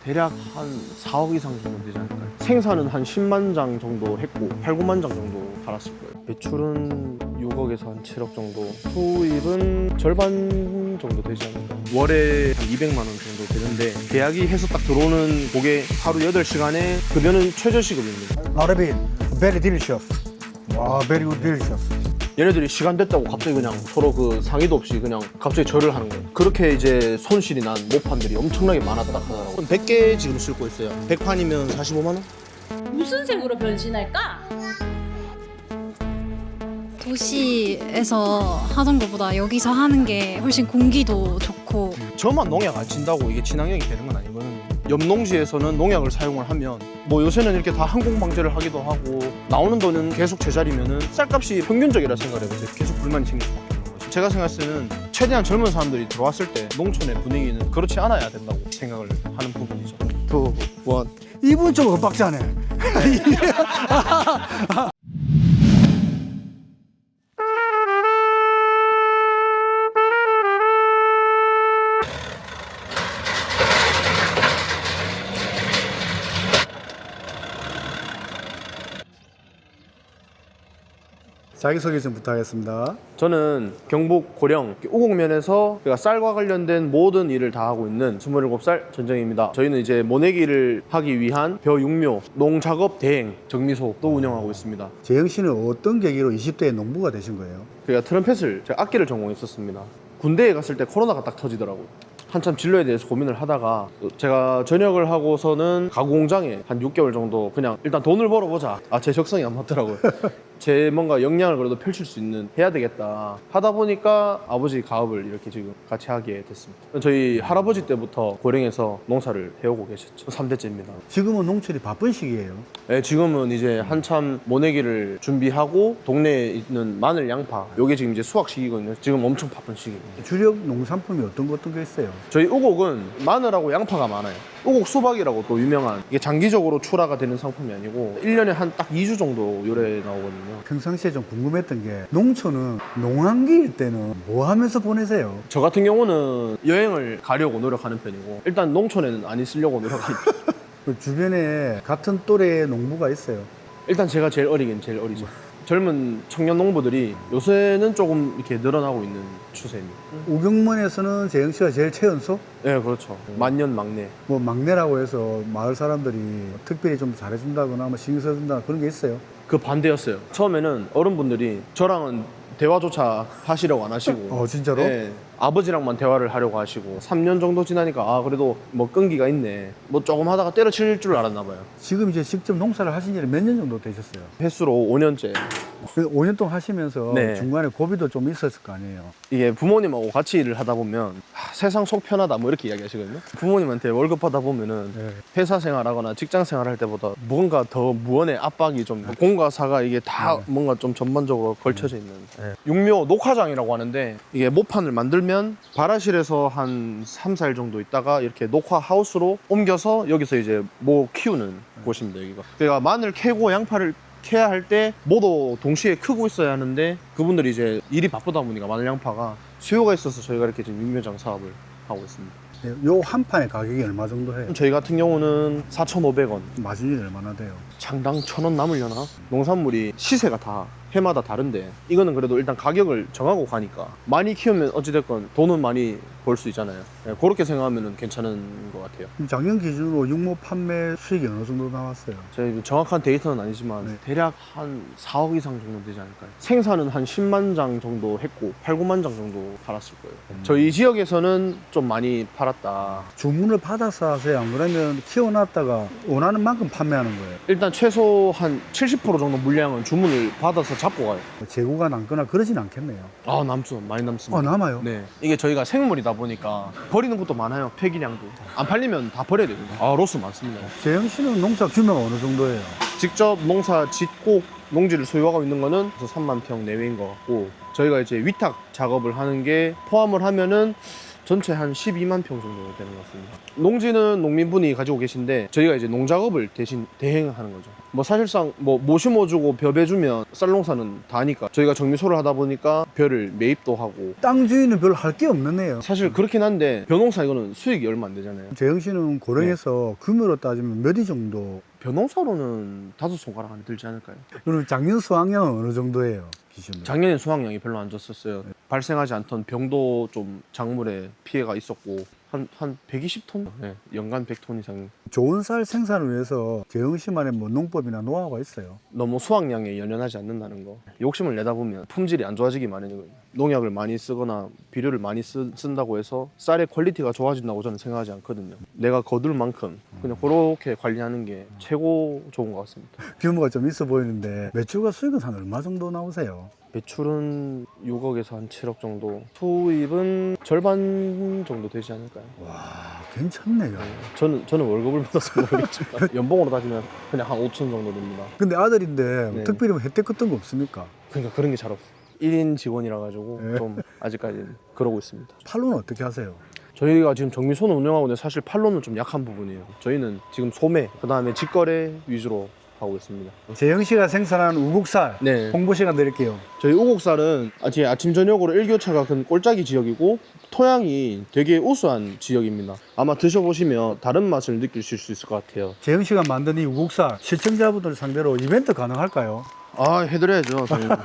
대략 한 4억 이상 정도 되지 않을까요? 생산은 한 10만 장 정도 했고 8, 9만 장 정도 팔았을 거예요. 매출은 6억에서 한 7억 정도, 수입은 절반 정도 되지 않을까요? 월에 한 200만 원 정도 되는데 계약이 해서 딱 들어오는 그게 하루 8시간에 급여는 최저시급입니다. Arabin, very delicious. Wow, very good, delicious. 얘네들이 시간 됐다고 갑자기 그냥 서로 그 상의도 없이 그냥 갑자기 절을 하는 거예요. 그렇게 이제 손실이 난 모판들이 엄청나게 많았다 하더라고요. 100개 지금 싣고 있어요. 100판이면 45만 원? 무슨 색으로 변신할까? 도시에서 하던 것보다 여기서 하는 게 훨씬 공기도 좋고. 저만 농약 안 친다고 이게 친환경이 되는 건 아니거든요. 옆농지에서는 농약을 사용을 하면 뭐 요새는 이렇게 다 항공방제를 하기도 하고 나오는 돈은 계속 제자리면은 쌀값이 평균적이라 생각을 해보세요. 계속 불만이 생길 수밖에 없는 거죠. 제가 생각했을 때는 최대한 젊은 사람들이 들어왔을 때 농촌의 분위기는 그렇지 않아야 된다고 생각을 하는 부분이죠. 2, 1. 이분 좀 엇박자네. 자기소개 좀 부탁하겠습니다. 저는 경북 고령 우곡면에서 쌀과 관련된 모든 일을 다 하고 있는 27살 전정입니다. 저희는 이제 모내기를 하기 위한 벼육묘, 농작업 대행, 정미소도 운영하고 있습니다. 재영 씨는 어떤 계기로 20대에 농부가 되신 거예요? 제가 트럼펫을, 제가 악기를 전공했었습니다. 군대에 갔을 때 코로나가 딱 터지더라고요. 한참 진로에 대해서 고민을 하다가 제가 전역을 하고서는 가구 공장에 한 6개월 정도 그냥 일단 돈을 벌어보자. 제 적성이 안 맞더라고요. 제 뭔가 역량을 그래도 펼칠 수 있는 해야 되겠다 하다 보니까 아버지 가업을 이렇게 지금 같이 하게 됐습니다. 저희 할아버지 때부터 고령에서 농사를 해오고 계셨죠. 3대째입니다. 지금은 농촌이 바쁜 시기예요. 네, 지금은 이제 한참 모내기를 준비하고 동네에 있는 마늘, 양파 요게 지금 이제 수확 시기거든요. 지금 엄청 바쁜 시기입니다. 주력 농산품이 어떤 게 있어요? 저희 우곡은 마늘하고 양파가 많아요. 우곡 수박이라고 또 유명한, 이게 장기적으로 출하가 되는 상품이 아니고 1년에 한 딱 2주 정도 요래 나오거든요. 평상시에 좀 궁금했던 게 농촌은 농한기일 때는 뭐 하면서 보내세요? 저 같은 경우는 여행을 가려고 노력하는 편이고 일단 농촌에는 안 있으려고 노력합니다. 그 주변에 같은 또래의 농부가 있어요. 일단 제가 제일 어리긴 제일 어리죠. 젊은 청년 농부들이 요새는 조금 이렇게 늘어나고 있는 추세입니다. 우경문에서는 재영 씨가 제일 최연소? 네, 그렇죠. 만년 막내. 뭐 막내라고 해서 마을 사람들이 특별히 좀 잘해준다거나 뭐 신경 써준다거나 그런 게 있어요. 그 반대였어요. 처음에는 어른분들이 저랑은 대화조차 하시려고 안 하시고 진짜로? 네, 아버지랑만 대화를 하려고 하시고 3년 정도 지나니까 그래도 뭐 끈기가 있네 뭐 조금 하다가 때려칠 줄 알았나 봐요. 지금 이제 직접 농사를 하신 지 몇 년 정도 되셨어요? 횟수로 5년째. 5년 동안 하시면서 네. 중간에 고비도 좀 있었을 거 아니에요? 이게 부모님하고 같이 일을 하다 보면 세상 속 편하다 뭐 이렇게 이야기하시거든요. 부모님한테 월급 받아 보면은 네. 회사 생활하거나 직장 생활할 때보다 뭔가 더 무언의 압박이 좀 공과 사가 이게 다 뭔가 좀 전반적으로 걸쳐져 있는 육묘 녹화장이라고 하는데 이게 모판을 만들면 발화실에서 한 3, 4일 정도 있다가 이렇게 녹화 하우스로 옮겨서 여기서 이제 모 키우는 곳입니다. 여기가 그러니까 마늘 캐고 양파를 캐야 할 때 모두 동시에 크고 있어야 하는데 그분들이 이제 일이 바쁘다 보니까 마늘 양파가 수요가 있어서 저희가 이렇게 지금 육묘장 사업을 하고 있습니다. 요 한 판의 가격이 얼마 정도 해요? 저희 같은 경우는 4,500원, 마진이 얼마나 돼요? 장당 1,000원 남으려나? 농산물이 시세가 다 해마다 다른데 이거는 그래도 일단 가격을 정하고 가니까 많이 키우면 어찌됐건 돈은 많이 벌 수 있잖아요. 네, 그렇게 생각하면 괜찮은 것 같아요. 그럼 작년 기준으로 육모 판매 수익이 어느 정도 나왔어요? 저희 정확한 데이터는 아니지만 네. 대략 한 4억 이상 정도 되지 않을까요? 생산은 한 10만 장 정도 했고 8, 9만 장 정도 팔았을 거예요. 저희 지역에서는 좀 많이 팔았다. 주문을 받아서 하세요? 안 그러면 키워놨다가 원하는 만큼 판매하는 거예요? 일단 최소 한 70% 정도 물량은 주문을 받아서 잡고 가요. 재고가 남거나 그러진 않겠네요. 남죠. 많이 남습니다. 남아요? 네. 이게 저희가 생물이다 보니까 버리는 것도 많아요. 폐기량도. 안 팔리면 다 버려야 됩니다. 로스 많습니다. 재영 씨는 농사 규모가 어느 정도예요? 직접 농사 짓고 농지를 소유하고 있는 거는 3만 평 내외인 것 같고 저희가 이제 위탁 작업을 하는 게 포함을 하면은 전체 한 12만 평 정도 되는 것 같습니다. 농지는 농민분이 가지고 계신데 저희가 이제 농작업을 대신 대행하는 거죠. 뭐 사실상 뭐 모심어주고 벼 배주면 쌀농사는 다 하니까 저희가 정미소를 하다 보니까 벼를 매입도 하고 땅 주인은 별로 할 게 없네요. 사실 그렇긴 한데 벼농사 이거는 수익이 얼마 안 되잖아요. 재영 씨는 고령에서 금으로 따지면 몇 위 정도? 벼농사로는 5손가락 안에 들지 않을까요? 그럼 작년 수확량은 어느 정도예요? 기준으로? 작년에 수확량이 별로 안 좋았었어요. 발생하지 않던 병도 좀 작물에 피해가 있었고 한 120톤? 네, 연간 100톤 이상. 좋은 쌀 생산을 위해서 재영 씨만의 뭐 농법이나 노하우가 있어요? 너무 수확량에 연연하지 않는다는 거. 욕심을 내다 보면 품질이 안 좋아지기 마련이거든요. 농약을 많이 쓰거나 비료를 많이 쓴다고 해서 쌀의 퀄리티가 좋아진다고 저는 생각하지 않거든요. 내가 거둘 만큼 그냥 그렇게 관리하는 게 최고 좋은 것 같습니다. 규모가 좀 있어 보이는데 매출과 수익은 한 얼마 정도 나오세요? 매출은 6억에서 한 7억 정도, 수입은 절반 정도 되지 않을까요? 와, 괜찮네요. 저는 월급을 받아서 모르겠지만 연봉으로 따지면 그냥 한 5천 정도 됩니다. 근데 아들인데 네. 특별히 뭐 혜택 같은 거 없습니까? 그러니까 그런 게 잘 없어요. 1인 직원이라 가지고 네. 좀 아직까지는 그러고 있습니다. 팔로는 어떻게 하세요? 저희가 지금 정미소는 운영하고 있는데 사실 팔로는 좀 약한 부분이에요. 저희는 지금 소매, 그다음에 직거래 위주로 하고 있습니다. 재영 씨가 생산한 우국쌀 네. 홍보 시간 드릴게요. 저희 우곡살은 아침 저녁으로 일교차가 큰 꼴짜기 지역이고 토양이 되게 우수한 지역입니다. 아마 드셔보시면 다른 맛을 느끼실 수 있을 것 같아요. 재영 씨가 만든 이 우국쌀 시청자분들 상대로 이벤트 가능할까요? 아, 해드려야죠. 저희는.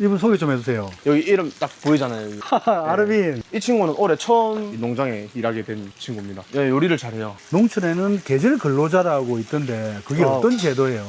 이분 소개 좀 해주세요. 여기 이름 딱 보이잖아요. 여기. 아르빈. 이 친구는 올해 처음 이 농장에 일하게 된 친구입니다. 네, 요리를 잘해요. 농촌에는 계절 근로자라고 있던데 그게 어떤 제도예요?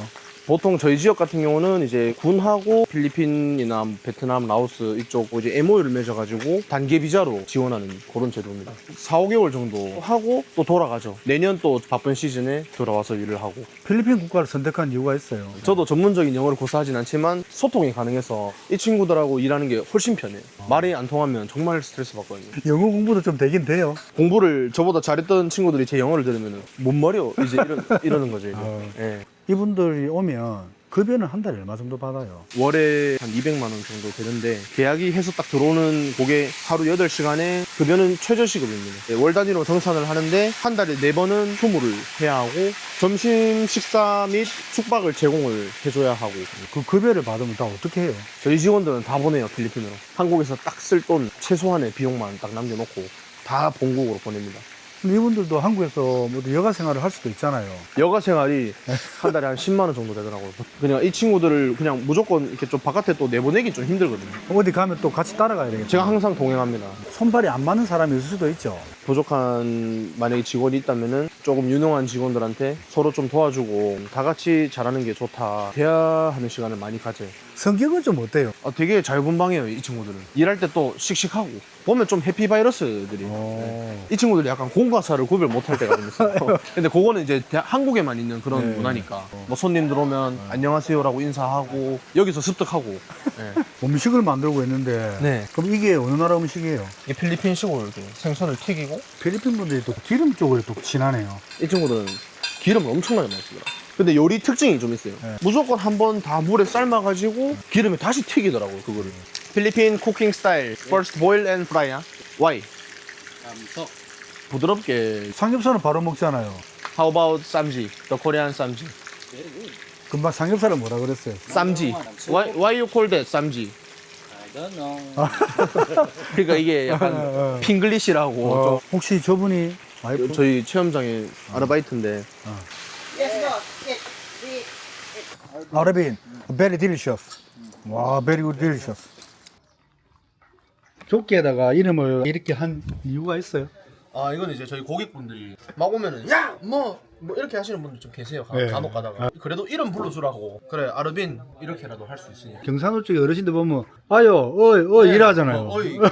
보통 저희 지역 같은 경우는 이제 군하고 필리핀이나 베트남, 라오스 이쪽 이제 MOU를 맺어가지고 단계 비자로 지원하는 그런 제도입니다. 4, 5개월 정도 하고 또 돌아가죠. 내년 또 바쁜 시즌에 돌아와서 일을 하고. 필리핀 국가를 선택한 이유가 있어요. 저도 전문적인 영어를 고사하진 않지만 소통이 가능해서 이 친구들하고 일하는 게 훨씬 편해요. 말이 안 통하면 정말 스트레스 받거든요. 영어 공부도 좀 되긴 돼요. 공부를 저보다 잘했던 친구들이 제 영어를 들으면 못 말려 이제 이러는 거죠. 이제. 예. 이분들이 오면 급여는 한 달에 얼마 정도 받아요? 월에 한 200만 원 정도 되는데 계약이 해서 딱 들어오는 그게 하루 8시간에 급여는 최저시급입니다. 네, 월 단위로 정산을 하는데 한 달에 4번은 휴무를 해야 하고 점심 식사 및 숙박을 제공을 해줘야 하고 그 급여를 받으면 다 어떻게 해요? 저희 직원들은 다 보내요. 필리핀으로. 한국에서 딱 쓸 돈 최소한의 비용만 딱 남겨놓고 다 본국으로 보냅니다. 근데 이분들도 한국에서 모두 여가 생활을 할 수도 있잖아요. 여가 생활이 한 달에 한 10만 원 정도 되더라고요. 그냥 이 친구들을 그냥 무조건 이렇게 좀 바깥에 또 내보내기 좀 힘들거든요. 어디 가면 또 같이 따라가야 되겠죠. 제가 항상 동행합니다. 손발이 안 맞는 사람이 있을 수도 있죠. 부족한 만약에 직원이 있다면은 조금 유능한 직원들한테 서로 좀 도와주고 다 같이 잘하는 게 좋다. 대화하는 시간을 많이 가져요. 성격은 좀 어때요? 되게 자유분방해요, 이 친구들은. 일할 때 또 씩씩하고 보면 좀 해피바이러스들이. 이 친구들이 약간 공과 사를 구별 못할 때가 좀 있어요. 근데 그거는 이제 한국에만 있는 그런 네. 문화니까 뭐 손님 들어오면 안녕하세요라고 인사하고 여기서 습득하고. 네. 음식을 만들고 있는데 네. 그럼 이게 어느 나라 음식이에요? 이 필리핀식으로 이렇게 생선을 튀기고 필리핀 분들이 또 기름 쪽으로 또 친하네요. 이 친구들은 기름을 엄청나게 많이 쓰더라고요. 근데 요리 특징이 좀 있어요. 네. 무조건 한번 다 물에 삶아가지고 기름에 다시 튀기더라고요, 그거를. 필리핀 쿠킹 스타일. First boil and fry야. Why? 부드럽게. 삼겹살은 바로 먹잖아요. How about 쌈지? The Korean 쌈지. 금방 삼겹살은 뭐라 그랬어요? 쌈지. Why you call that 쌈지? I don't know. 그러니까 이게 약간 핑글리시라고 좀 혹시 저분이 와이프? 저희 체험장에 아르바이트인데 아르빈, very delicious. 와, very good delicious. 조끼에다가 이름을 이렇게 한 이유가 있어요? 이건 이제 저희 고객분들이 막 오면은 야! 뭐 이렇게 하시는 분들 좀 계세요. 네. 간혹 가다가. 그래도 이름 불러주라고. 그래, 아르빈 이렇게라도 할 수 있으니까. 경상도 쪽에 어르신들 보면 아요, 어이 이러잖아요. 어이, 뭐.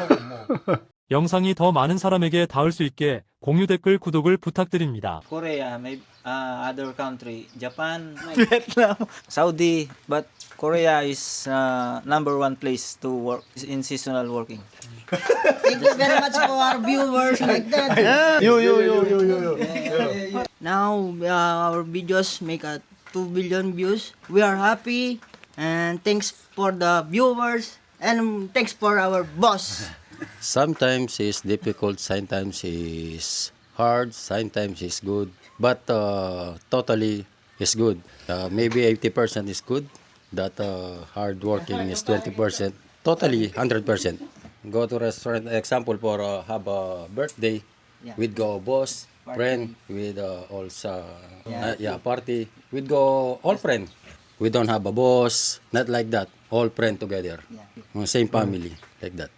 영상이 더 많은 사람에게 닿을 수 있게 공유 댓글 구독을 부탁드립니다. Korea, maybe other country, Japan, Vietnam, Saudi, but Korea is number one place to work in seasonal working. Thank you very much for our viewers like that. 요. Now our videos make 2 billion views. We are happy and thanks for the viewers And thanks for our boss. Sometimes it's difficult, sometimes it's hard, sometimes it's good, but totally it's good. Maybe 80% is good, that hard working is 20%, totally 100%. Go to restaurant, example for have a birthday, we'd go boss, friend, with also party, we'd go all friend. We don't have a boss, not like that, all friend together, same family, like that.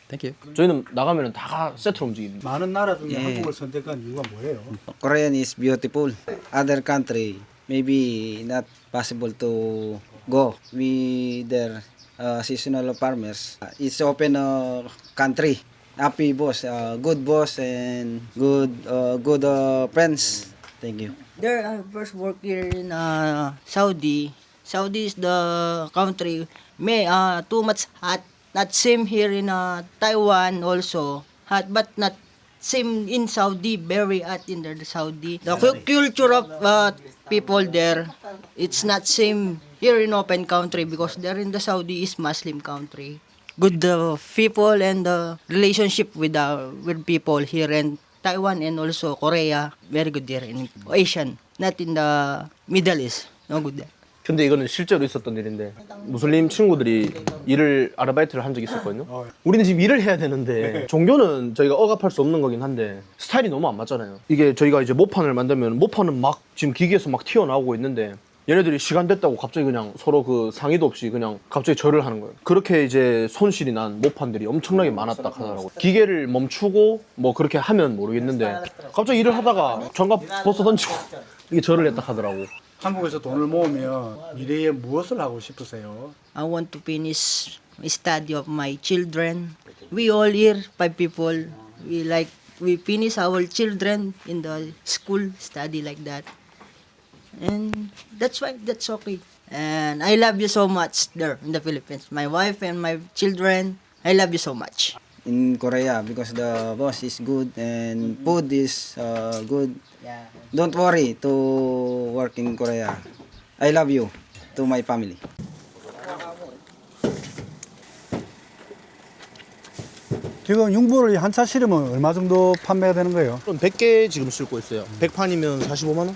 Thank you. 저희는 나가면은 다 세트로 움직입니다. 많은 나라 중에 한국을 선택한 이유가 뭐예요? Korean is beautiful. Other country, maybe not possible to go. We there seasonal farmers. It's open country. Happy boss, good boss and good friends. Thank you. There I first work here in Saudi. Saudi is the country may too much hot. Not same here in Taiwan also hot, but not same in Saudi. Very hot in the Saudi. The culture of people there, it's not same here in open country because there in the Saudi is Muslim country. Good people and the relationship with people here in Taiwan and also Korea, very good there in Asian, not in the Middle East. No good there. 근데 이거는 실제로 있었던 일인데 무슬림 친구들이 아르바이트를 한 적이 있었거든요. 우리는 지금 일을 해야 되는데 종교는 저희가 억압할 수 없는 거긴 한데 스타일이 너무 안 맞잖아요. 이게 저희가 이제 모판을 만들면 모판은 막 지금 기계에서 막 튀어나오고 있는데 얘네들이 시간 됐다고 갑자기 그냥 서로 그 상의도 없이 그냥 갑자기 절을 하는 거예요. 그렇게 이제 손실이 난 모판들이 엄청나게 많았다 하더라고요. 기계를 멈추고 뭐 그렇게 하면 모르겠는데 갑자기 일을 하다가 장갑 벗어 던지고 이게 절을 했다 하더라고. 한국에서 돈을 모으면 미래에 무엇을 하고 싶으세요? I want to finish my study of my children. We all here, 5 people, we finish our children in the school study like that. And that's why that's okay. And I love you so much there in the Philippines. My wife and my children, I love you so much. In Korea because the boss is good and food is good. Don't worry to work in Korea. I love you to my family. 지금 융보를 한 차 실으면 얼마 정도 판매가 되는 거예요? 그럼 100개 지금 싣고 있어요. 100판이면 45만 원?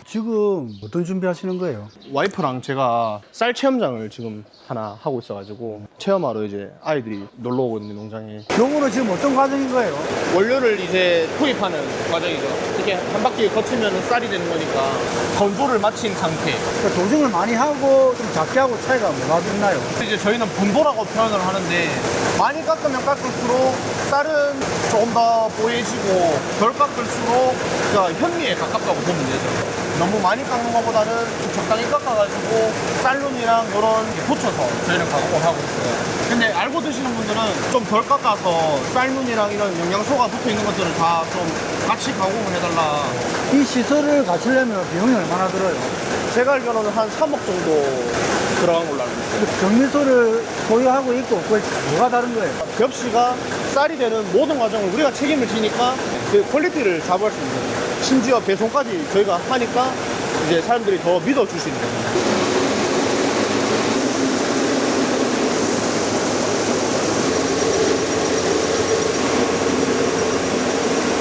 지금 어떤 준비하시는 거예요? 와이프랑 제가 쌀 체험장을 지금 하나 하고 있어가지고 체험하러 이제 아이들이 놀러 오거든요, 농장에. 요거는 지금 어떤 과정인 거예요? 원료를 이제 투입하는 과정이죠. 이렇게 한 바퀴 거치면 쌀이 되는 거니까 건조를 마친 상태. 그러니까 도중을 많이 하고 좀 작게 하고 차이가 뭐가 있나요? 이제 저희는 분도라고 표현을 하는데 많이 깎으면 깎을수록 쌀은 조금 더 보해지고 덜 깎을수록 그러니까 현미에 가깝다고 보면 되죠. 너무 많이 깎는 것보다는 좀 적당히 깎아가지고 쌀눈이랑 이런 게 붙여서 저희는 가공을 하고 있어요. 근데 알고 드시는 분들은 좀 덜 깎아서 쌀눈이랑 이런 영양소가 붙어 있는 것들을 다 좀 같이 가공을 해달라. 이 시설을 갖추려면 비용이 얼마나 들어요? 제가 알기로는 한 3억 정도 들어간 걸로 알고 있어요. 정미소를 소유하고 있고 그걸 뭐가 다른 거예요? 벽시가 쌀이 되는 모든 과정을 우리가 책임을 지니까 그 퀄리티를 잡을 수 있는 거예요. 심지어 배송까지 저희가 하니까 이제 사람들이 더 믿어주시는 거예요.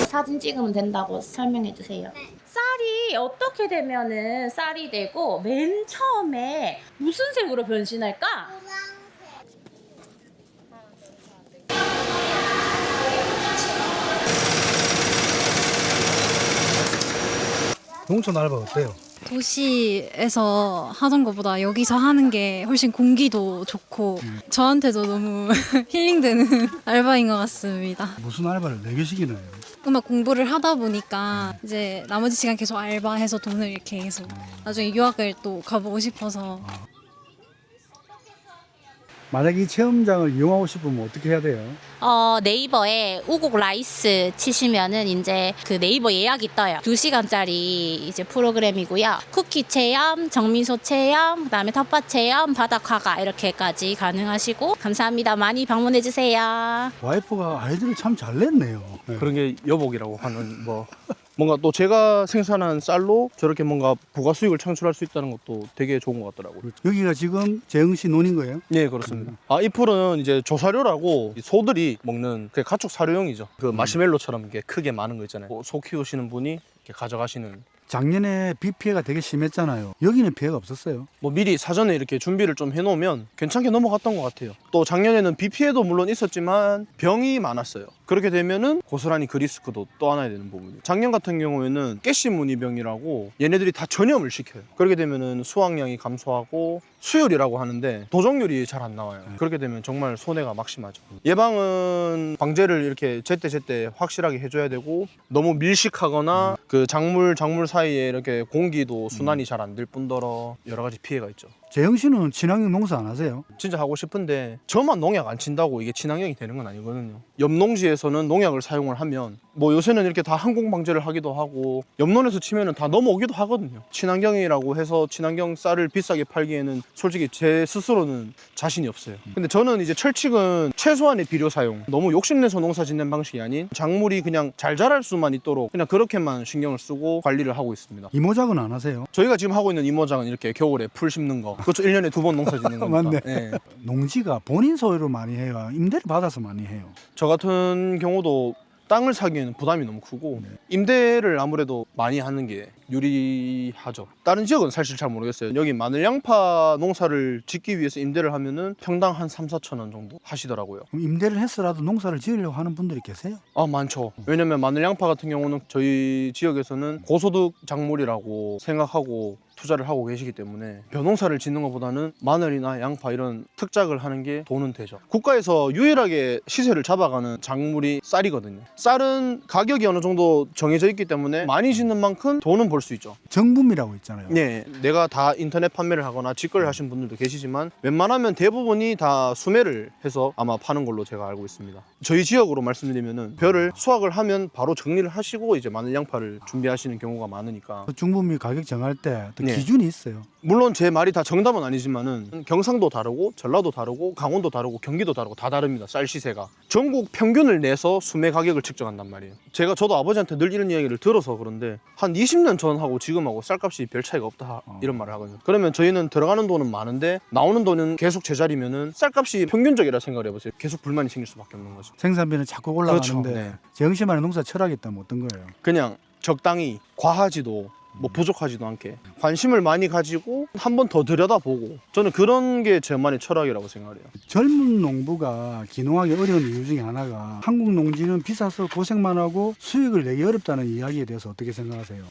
사진 찍으면 된다고 설명해 주세요. 쌀이 어떻게 되면은 쌀이 되고 맨 처음에 무슨 색으로 변신할까? 농촌 알바 어때요? 도시에서 하던 것보다 여기서 하는 게 훨씬 공기도 좋고 저한테도 너무 힐링되는 알바인 것 같습니다. 무슨 알바를 4개씩이나 해요? 음악 공부를 하다 보니까 이제 나머지 시간 계속 알바해서 돈을 이렇게 해서 나중에 유학을 또 가보고 싶어서. 만약에 이 체험장을 이용하고 싶으면 어떻게 해야 돼요? 네이버에 우국 라이스 치시면은 이제 그 네이버 예약이 떠요. 2시간짜리 이제 프로그램이고요. 쿠키 체험, 정민소 체험, 그다음에 텃밭 체험, 바닥 화가 이렇게까지 가능하시고 감사합니다. 많이 방문해 주세요. 와이프가 아이들을 참 잘 냈네요. 그런 게 여복이라고 하는 뭐 뭔가 또 제가 생산한 쌀로 저렇게 뭔가 부가 수익을 창출할 수 있다는 것도 되게 좋은 것 같더라고요. 여기가 지금 재흥시 논인 거예요? 네, 그렇습니다. 이 풀은 이제 조사료라고 이 소들이 먹는 그 가축 사료용이죠. 그 마시멜로처럼 이렇게 크게 많은 거 있잖아요. 소 키우시는 분이 이렇게 가져가시는. 작년에 비 피해가 되게 심했잖아요. 여기는 피해가 없었어요. 뭐 미리 사전에 이렇게 준비를 좀 해놓으면 괜찮게 넘어갔던 것 같아요. 또 작년에는 비 피해도 물론 있었지만 병이 많았어요. 그렇게 되면은 고스란히 그 리스크도 또 안아야 되는 부분이에요. 작년 같은 경우에는 가시무늬병이라고 얘네들이 다 전염을 시켜요. 그렇게 되면은 수확량이 감소하고 수율이라고 하는데 도정률이 잘 안 나와요. 그렇게 되면 정말 손해가 막심하죠. 예방은 방제를 이렇게 제때 확실하게 해줘야 되고, 너무 밀식하거나 그 작물 사이에 이렇게 공기도 순환이 잘 안 될 뿐더러 여러 가지 피해가 있죠. 재흥시는 친환경 농사 안 하세요? 진짜 하고 싶은데 저만 농약 안 친다고 이게 친환경이 되는 건 아니거든요. 옆농지에서는 농약을 사용을 하면 뭐 요새는 이렇게 다 항공 방제를 하기도 하고 옆론에서 치면은 다 넘어오기도 하거든요. 친환경이라고 해서 친환경 쌀을 비싸게 팔기에는 솔직히 제 스스로는 자신이 없어요. 근데 저는 이제 철칙은 최소한의 비료 사용, 너무 욕심내서 농사 짓는 방식이 아닌 작물이 그냥 잘 자랄 수만 있도록 그냥 그렇게만 신경을 쓰고 관리를 하고 있습니다. 이모작은 안 하세요? 저희가 지금 하고 있는 이모작은 이렇게 겨울에 풀 심는 거, 그것도 1년에 2번 농사 짓는 겁니다. 맞네. 네. 농지가 본인 소유로 많이 해요? 임대를 받아서 많이 해요? 저 같은 경우도 땅을 사기에는 부담이 너무 크고 임대를 아무래도 많이 하는 게 유리하죠. 다른 지역은 사실 잘 모르겠어요. 여기 마늘 양파 농사를 짓기 위해서 임대를 하면은 평당 한 3-4천 원 정도 하시더라고요. 그럼 임대를 했어라도 농사를 지으려고 하는 분들이 계세요? 많죠. 왜냐면 마늘 양파 같은 경우는 저희 지역에서는 고소득 작물이라고 생각하고 투자를 하고 계시기 때문에 벼농사를 짓는 것보다는 마늘이나 양파 이런 특작을 하는 게 돈은 되죠. 국가에서 유일하게 시세를 잡아가는 작물이 쌀이거든요. 쌀은 가격이 어느 정도 정해져 있기 때문에 많이 짓는 만큼 돈은 벌 수 있죠. 정붐이라고 있잖아요. 네, 내가 다 인터넷 판매를 하거나 직거래를 하신 분들도 계시지만 웬만하면 대부분이 다 수매를 해서 아마 파는 걸로 제가 알고 있습니다. 저희 지역으로 말씀드리면은 벼를 수확을 하면 바로 정리를 하시고 이제 마늘 양파를 준비하시는 경우가 많으니까. 중붐이 가격 정할 때 또 네. 기준이 있어요. 물론 제 말이 다 정답은 아니지만은 경상도 다르고 전라도 다르고 강원도 다르고 경기도 다르고 다 다릅니다. 쌀 시세가 전국 평균을 내서 수매 가격을 측정한단 말이에요. 저도 아버지한테 늘 이런 이야기를 들어서 그런데 한 20년 전하고 지금하고 쌀값이 별 차이가 없다 이런 말을 하거든요. 그러면 저희는 들어가는 돈은 많은데 나오는 돈은 계속 제자리면은 쌀값이 평균적이라 생각을 해보세요. 계속 불만이 생길 수밖에 없는 거죠. 생산비는 자꾸 올라가는데 그렇죠. 네. 재흥시만의 농사 철학이 있다면 어떤 거예요? 그냥 적당히 과하지도 뭐 부족하지도 않게 관심을 많이 가지고 한 번 더 들여다보고, 저는 그런 게 저만의 철학이라고 생각해요. 젊은 농부가 기농하기 어려운 이유 중에 하나가 한국 농지는 비싸서 고생만 하고 수익을 내기 어렵다는 이야기에 대해서 어떻게 생각하세요?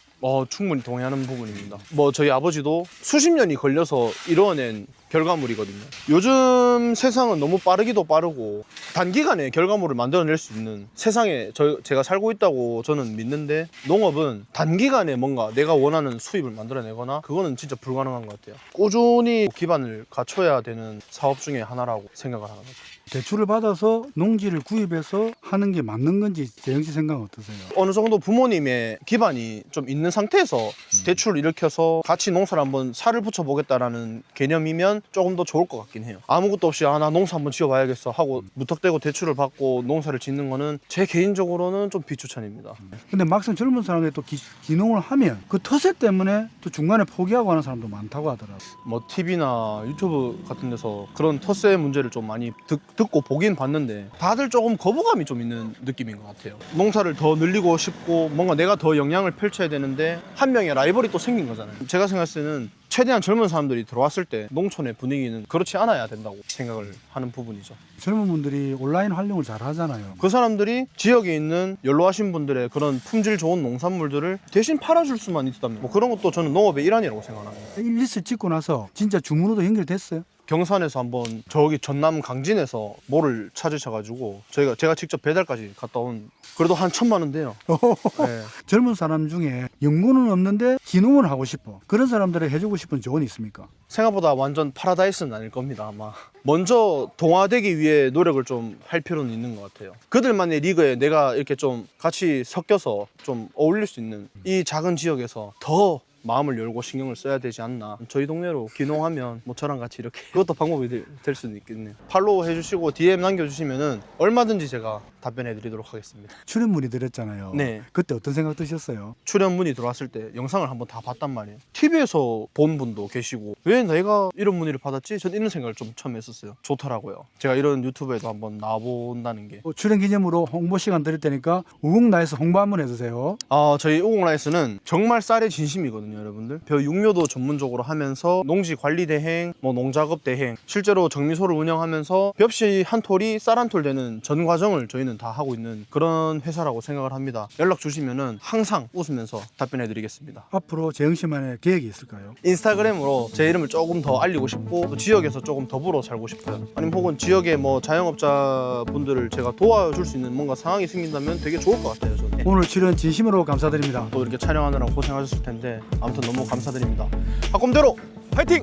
충분히 동의하는 부분입니다. 뭐 저희 아버지도 수십 년이 걸려서 이뤄낸 결과물이거든요. 요즘 세상은 너무 빠르기도 빠르고 단기간에 결과물을 만들어낼 수 있는 세상에 제가 살고 있다고 저는 믿는데, 농업은 단기간에 뭔가 내가 원하는 수입을 만들어내거나 그거는 진짜 불가능한 것 같아요. 꾸준히 기반을 갖춰야 되는 사업 중에 하나라고 생각을 하는 거죠. 대출을 받아서 농지를 구입해서 하는 게 맞는 건지 재흥씨 생각은 어떠세요? 어느 정도 부모님의 기반이 좀 있는 상태에서 대출을 일으켜서 같이 농사를 한번 살을 붙여보겠다라는 개념이면 조금 더 좋을 것 같긴 해요. 아무것도 없이 나 농사 한번 지어봐야겠어 하고 무턱대고 대출을 받고 농사를 짓는 거는 제 개인적으로는 좀 비추천입니다. 근데 막상 젊은 사람들이 또 기농을 하면 그 터세 때문에 또 중간에 포기하고 하는 사람도 많다고 하더라고요. 뭐 TV나 유튜브 같은 데서 그런 텃세 문제를 좀 많이 듣고 보긴 봤는데 다들 조금 거부감이 좀 있는 느낌인 것 같아요. 농사를 더 늘리고 싶고 뭔가 내가 더 영향을 펼쳐야 되는데 한 명의 라이벌이 또 생긴 거잖아요. 제가 생각했을 때는 최대한 젊은 사람들이 들어왔을 때 농촌의 분위기는 그렇지 않아야 된다고 생각을 하는 부분이죠. 젊은 분들이 온라인 활용을 잘 하잖아요. 그 사람들이 지역에 있는 연로하신 분들의 그런 품질 좋은 농산물들을 대신 팔아줄 수만 있다면 뭐 그런 것도 저는 농업의 일환이라고 생각합니다. 1리스 찍고 나서 진짜 주문으로 연결됐어요? 경산에서 한번 저기 전남 강진에서 모를 찾으셔가지고 제가 직접 배달까지 갔다 온, 그래도 한 1,000만 원 돼요. 네. 젊은 사람 중에 연고는 없는데 기농을 하고 싶어, 그런 사람들에게 해주고 싶은 조언이 있습니까? 생각보다 완전 파라다이스는 아닐 겁니다. 아마 먼저 동화되기 위해 노력을 좀 할 필요는 있는 것 같아요. 그들만의 리그에 내가 이렇게 좀 같이 섞여서 좀 어울릴 수 있는 이 작은 지역에서 더 마음을 열고 신경을 써야 되지 않나. 저희 동네로 귀농하면 뭐 저랑 같이 이렇게 그것도 방법이 될 수도 있겠네요. 팔로우 해주시고 DM 남겨주시면은 얼마든지 제가 답변해드리도록 하겠습니다. 출연 문의드렸잖아요. 네. 그때 어떤 생각 드셨어요? 출연 문의 들어왔을 때 영상을 한번 다 봤단 말이에요. TV에서 본 분도 계시고 왜 내가 이런 문의를 받았지? 전 이런 생각을 좀 처음 했었어요. 좋더라고요. 제가 이런 유튜브에도 한번 나와본다는 게. 출연 기념으로 홍보 시간 드릴 테니까 우국나에서 홍보 한번 해주세요. 저희 우공라이스는 정말 쌀의 진심이거든요, 여러분들. 벼 육묘도 전문적으로 하면서 농지 관리 대행, 뭐 농작업 대행, 실제로 정미소를 운영하면서 벽시 한 톨이 쌀 한 톨 되는 전 과정을 저희는 다 하고 있는 그런 회사라고 생각을 합니다. 연락 주시면은 항상 웃으면서 답변해 드리겠습니다. 앞으로 재영 씨만의 계획이 있을까요? 인스타그램으로 제 이름을 조금 더 알리고 싶고 또 지역에서 조금 더불어 살고 싶어요. 아니면 혹은 지역의 뭐 자영업자 분들을 제가 도와줄 수 있는 뭔가 상황이 생긴다면 되게 좋을 것 같아요. 저는. 오늘 출연 진심으로 감사드립니다. 또 이렇게 촬영하느라 고생하셨을 텐데 아무튼 너무 감사드립니다. 학곰대로 파이팅! 1,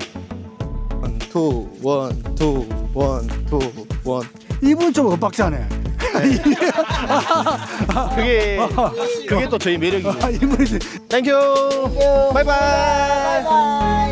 2, 1, 2, 1, 2, 1. 이분 좀 엇박자네. 그게 또 저희 매력이에요. 이분이 땡큐. 바이바이.